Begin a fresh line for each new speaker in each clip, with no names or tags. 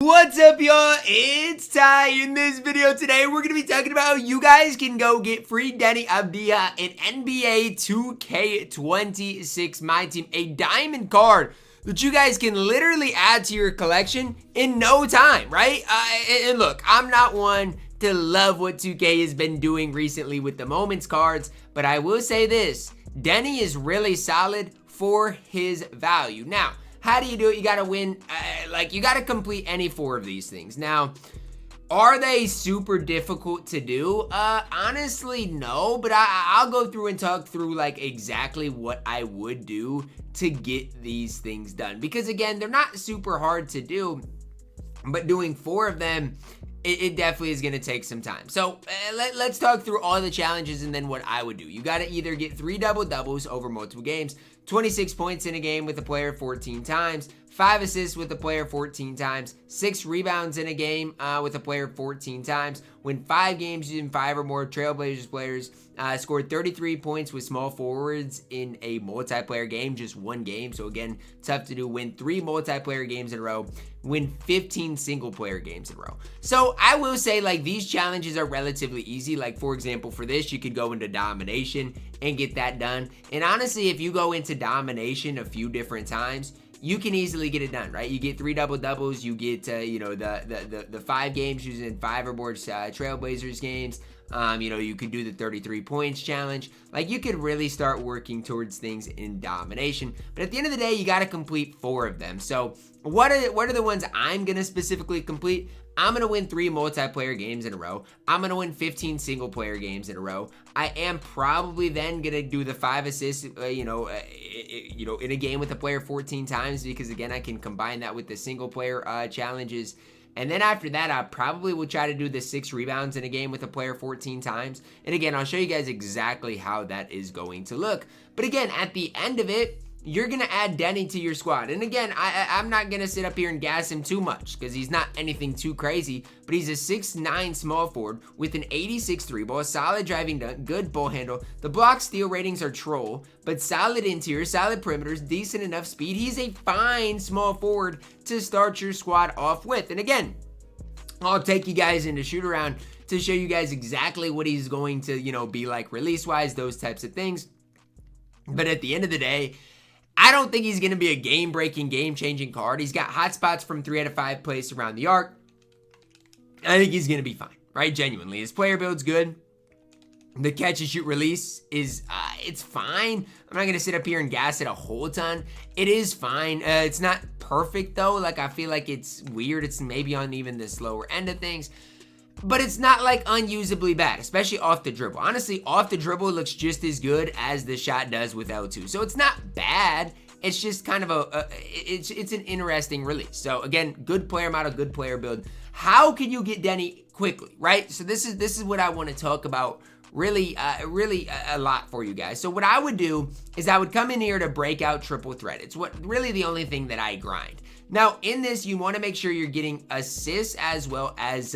What's up, y'all? It's Ty. In this video today, we're going to be talking about how you guys can go get free Deni Avdija and NBA 2K26 MyTEAM, a diamond card that you guys can literally add to your collection in no time, right? And look, I'm not one to love what 2K has been doing recently with the Moments cards, but I will say this, Denny is really solid for his value. Now, how do you do it? You gotta win, you gotta complete any 4 of these things. Now, are they super difficult to do? Honestly, no, but I'll go through and talk through like exactly what I would do to get these things done. Because again, they're not super hard to do, but doing 4 of them, it definitely is gonna take some time. So let's talk through all the challenges and then what I would do. You gotta either get 3 double-doubles over multiple games, 26 points in a game with a player 14 times, 5 assists with a player 14 times, 6 rebounds in a game with a player 14 times, win 5 games using 5 or more Trailblazers players, scored 33 points with small forwards in a multiplayer game, just 1 game. So again, tough to do. Win 3 multiplayer games in a row, win 15 single player games in a row. So I will say like these challenges are relatively easy. Like for example, for this, you could go into domination and get that done. And honestly, if you go into domination a few different times, you can easily get it done, right? You get 3 double-doubles, you get, the 5 games using 5 or more Trailblazers games. You could do the 33 points challenge. Like, you could really start working towards things in domination. But at the end of the day, you got to complete 4 of them. So what are the ones I'm going to specifically complete? I'm going to win 3 multiplayer games in a row. I'm going to win 15 single player games in a row. I am probably then going to do the 5 assists, in a game with a player 14 times, because again, I can combine that with the single player challenges. And then after that, I probably will try to do the 6 rebounds in a game with a player 14 times. And again, I'll show you guys exactly how that is going to look. But again, at the end of it, you're going to add Denny to your squad. And again, I'm not going to sit up here and gas him too much because he's not anything too crazy, but he's a 6'9" small forward with an 86 3-ball, solid driving dunk, good ball handle. The block steal ratings are troll, but solid interior, solid perimeters, decent enough speed. He's a fine small forward to start your squad off with. And again, I'll take you guys into shoot around to show you guys exactly what he's going to, be like release-wise, those types of things. But at the end of the day, I don't think he's going to be a game-breaking, game-changing card. He's got hot spots from 3 out of 5 plays around the arc. I think he's going to be fine, right? Genuinely. His player build's good. The catch-and-shoot release is, it's fine. I'm not going to sit up here and gas it a whole ton. It is fine. It's not perfect, though. Like, I feel like it's weird. It's maybe on even the slower end of things. But it's not like unusably bad, especially off the dribble. Honestly, off the dribble looks just as good as the shot does with L2. So it's not bad. It's just kind of it's an interesting release. So again, good player model, good player build. How can you get Denny quickly, right? So this is what I want to talk about really a lot for you guys. So what I would do is I would come in here to break out triple threat. It's really the only thing that I grind. Now, in this, you want to make sure you're getting assists as well as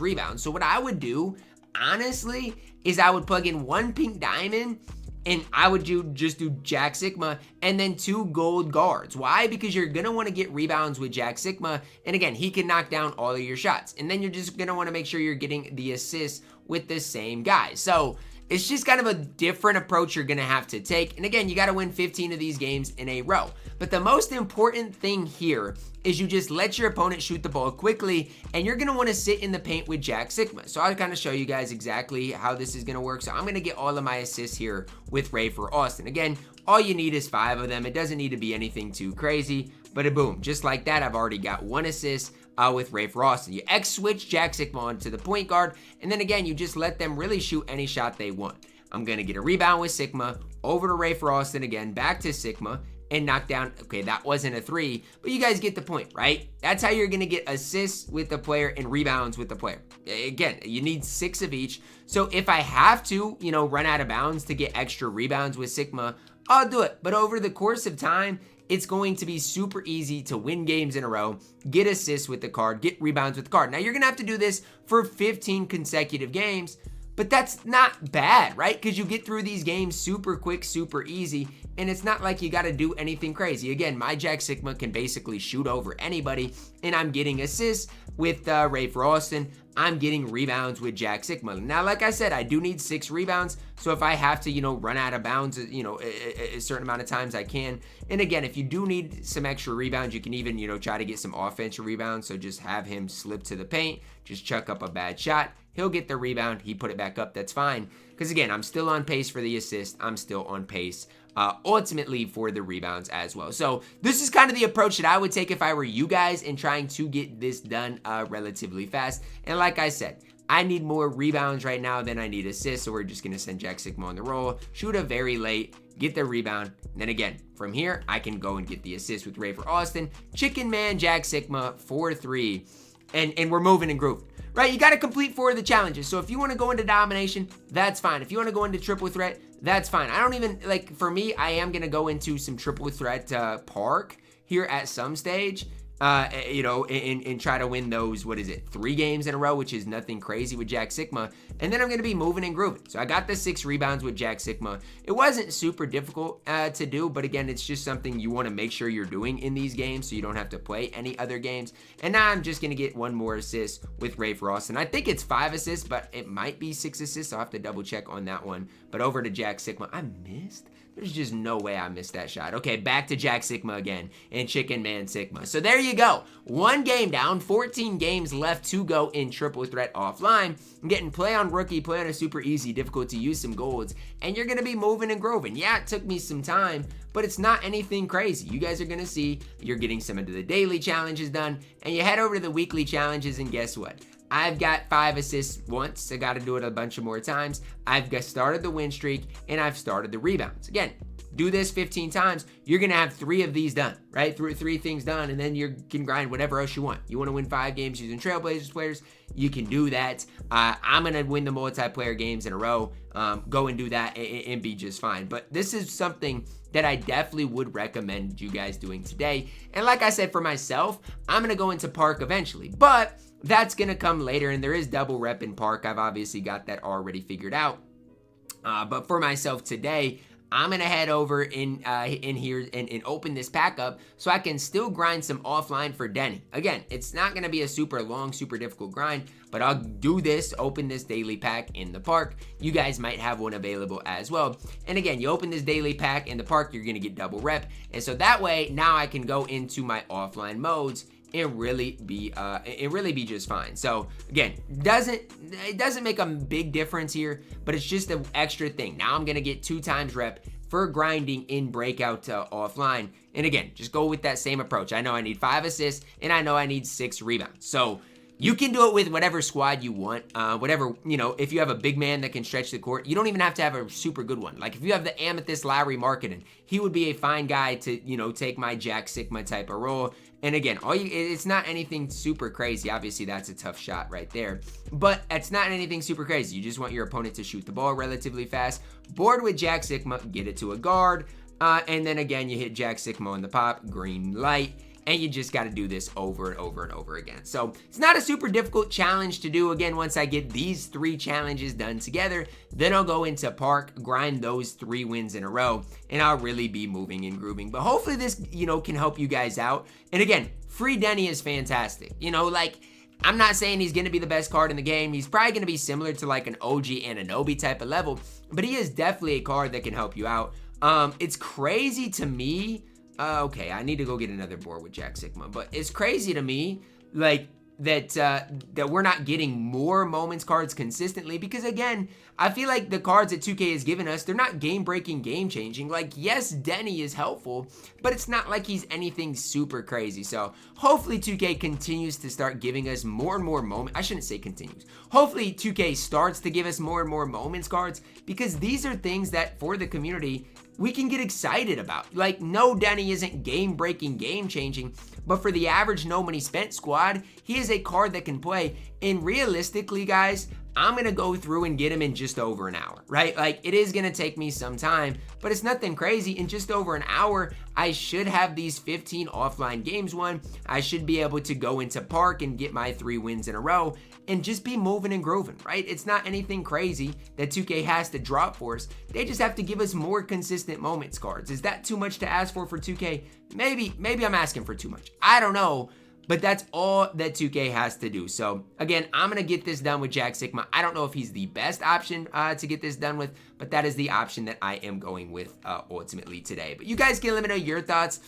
rebounds. So what I would do, honestly, is I would plug in 1 pink diamond and I would just do Jack Sigma and then 2 gold guards. Why? Because you're going to want to get rebounds with Jack Sigma. And again, he can knock down all of your shots. And then you're just going to want to make sure you're getting the assists with the same guy. So it's just kind of a different approach you're going to have to take. And again, you got to win 15 of these games in a row. But the most important thing here is you just let your opponent shoot the ball quickly, and you're going to want to sit in the paint with Jack Sigma. So I'll kind of show you guys exactly how this is going to work. So I'm going to get all of my assists here with Ray for Austin. Again, all you need is 5 of them. It doesn't need to be anything too crazy, but boom, just like that, I've already got 1 assist with Ray for Austin. You X-switch Jack Sigma onto the point guard, and then again, you just let them really shoot any shot they want. I'm going to get a rebound with Sigma, over to Ray for Austin again, back to Sigma, and knock down. Okay, that wasn't a 3, but you guys get the point, right? That's how you're going to get assists with the player and rebounds with the player. Again, you need 6 of each. So if I have to, run out of bounds to get extra rebounds with Sigma, I'll do it. But over the course of time, it's going to be super easy to win games in a row, get assists with the card, get rebounds with the card. Now, you're going to have to do this for 15 consecutive games, but that's not bad, right? Because you get through these games super quick, super easy, and it's not like you got to do anything crazy. Again, my JxmyHighroller can basically shoot over anybody, and I'm getting assists with Rafer Austin. I'm getting rebounds with JxmyHighroller. Now, like I said, I do need 6 rebounds, so if I have to, run out of bounds, a certain amount of times, I can. And again, if you do need some extra rebounds, you can even, try to get some offensive rebounds, so just have him slip to the paint, just chuck up a bad shot. He'll get the rebound, he put it back up, that's fine. Because again, I'm still on pace for the assist, I'm still on pace ultimately for the rebounds as well. So this is kind of the approach that I would take if I were you guys in trying to get this done relatively fast. And like I said, I need more rebounds right now than I need assists, so we're just going to send JxmyHighroller on the roll, shoot a very late, get the rebound, and then again, from here, I can go and get the assist with Rafer Austin, Chicken Man, JxmyHighroller, 4-3, and we're moving and grooving. Right, you got to complete 4 of the challenges. So if you want to go into domination, that's fine. If you want to go into triple threat, that's fine. I don't even, for me, I am going to go into some triple threat park here at some stage. And try to win those, 3 games in a row, which is nothing crazy with JxmyHighroller. And then I'm going to be moving and grooving. So I got the 6 rebounds with JxmyHighroller. It wasn't super difficult to do, but again, it's just something you want to make sure you're doing in these games so you don't have to play any other games. And now I'm just going to get 1 more assist with Rafer Austin. I think it's 5 assists, but it might be 6 assists. I'll have to double check on that one. But over to JxmyHighroller, I missed. There's just no way I missed that shot. Okay, back to JxmyHighroller again and Chicken Man Sigma. So there you go. 1 game down, 14 games left to go in triple threat offline. I'm getting play on rookie, play on a super easy difficulty, use some golds, and you're going to be moving and grooving. Yeah, it took me some time, but it's not anything crazy. You guys are going to see you're getting some of the daily challenges done, and you head over to the weekly challenges, and guess what? I've got 5 assists once. I got to do it a bunch of more times. I've started the win streak, and I've started the rebounds. Again, do this 15 times. You're going to have 3 of these done, right? 3 things done, and then you can grind whatever else you want. You want to win 5 games using Trailblazers players? You can do that. I'm going to win the multiplayer games in a row. Go and do that and be just fine. But this is something that I definitely would recommend you guys doing today. And like I said, for myself, I'm going to go into Park eventually. But that's going to come later, and there is double rep in Park. I've obviously got that already figured out. But for myself today, I'm going to head over in here and open this pack up so I can still grind some offline for Denny. Again, it's not going to be a super long, super difficult grind, but I'll do this, open this daily pack in the park. You guys might have one available as well. And again, you open this daily pack in the park, you're going to get double rep. And so that way, now I can go into my offline modes and really be just fine. So again, it doesn't make a big difference here, but it's just an extra thing. Now I'm gonna get 2 times rep for grinding in breakout offline. And again, just go with that same approach. I know I need 5 assists, and I know I need 6 rebounds. So you can do it with whatever squad you want. If you have a big man that can stretch the court, you don't even have to have a super good one. Like if you have the Amethyst Lowry Marketing, he would be a fine guy to, take my JxmyHighroller type of role. And again, it's not anything super crazy. Obviously, that's a tough shot right there. But it's not anything super crazy. You just want your opponent to shoot the ball relatively fast. Board with JxmyHighroller, get it to a guard. And then again, you hit JxmyHighroller on the pop, green light. And you just got to do this over and over and over again. So it's not a super difficult challenge to do. Again, once I get these 3 challenges done together, then I'll go into Park, grind those 3 wins in a row, and I'll really be moving and grooving. But hopefully this, can help you guys out. And again, free Denny is fantastic. I'm not saying he's going to be the best card in the game. He's probably going to be similar to like an OG Anunoby type of level, but he is definitely a card that can help you out. It's crazy to me. Okay, I need to go get another board with JxmyHighroller, but it's crazy to me, that we're not getting more moments cards consistently, because again, I feel like the cards that 2K has given us, they're not game-breaking, game-changing. Like, yes, Denny is helpful, but it's not like he's anything super crazy. So hopefully 2K continues to start giving us more and more moments. I shouldn't say continues. Hopefully 2K starts to give us more and more moments cards, because these are things that for the community we can get excited about. Like, no, Denny isn't game-breaking, game-changing, but for the average no money spent squad, he is a card that can play. And realistically, guys, I'm gonna go through and get him in just over an hour, right? Like, it is gonna take me some time, but it's nothing crazy. In just over an hour, I should have these 15 offline games won. I should be able to go into park and get my 3 wins in a row and just be moving and grooving, right? It's not anything crazy that 2K has to drop for us. They just have to give us more consistent moments cards. Is that too much to ask for 2K? Maybe I'm asking for too much. I don't know. But that's all that 2K has to do. So, again, I'm going to get this done with JxmyHighroller. I don't know if he's the best option to get this done with, but that is the option that I am going with ultimately today. But you guys can let me know your thoughts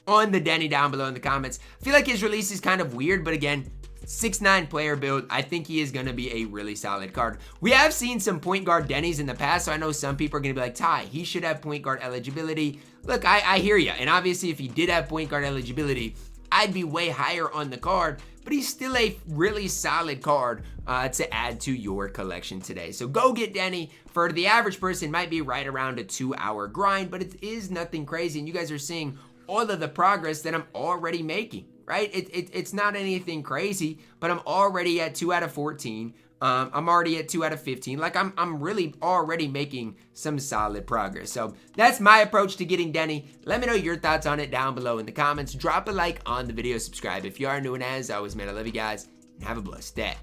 on the Denny down below in the comments. I feel like his release is kind of weird, but again, 6'9" player build. I think he is going to be a really solid card. We have seen some point guard Dennys in the past, so I know some people are going to be like, Ty, he should have point guard eligibility. Look, I hear you. And obviously, if he did have point guard eligibility, I'd be way higher on the card, but he's still a really solid card to add to your collection today. So go get Denny. For the average person, might be right around a 2-hour grind, but it is nothing crazy. And you guys are seeing all of the progress that I'm already making, right? It's not anything crazy, but I'm already at 2 out of 14. I'm already at 2 out of 15. Like, I'm really already making some solid progress. So that's my approach to getting Denny. Let me know your thoughts on it down below in the comments. Drop a like on the video, subscribe if you are new, and as always, man, I love you guys, and have a blessed day.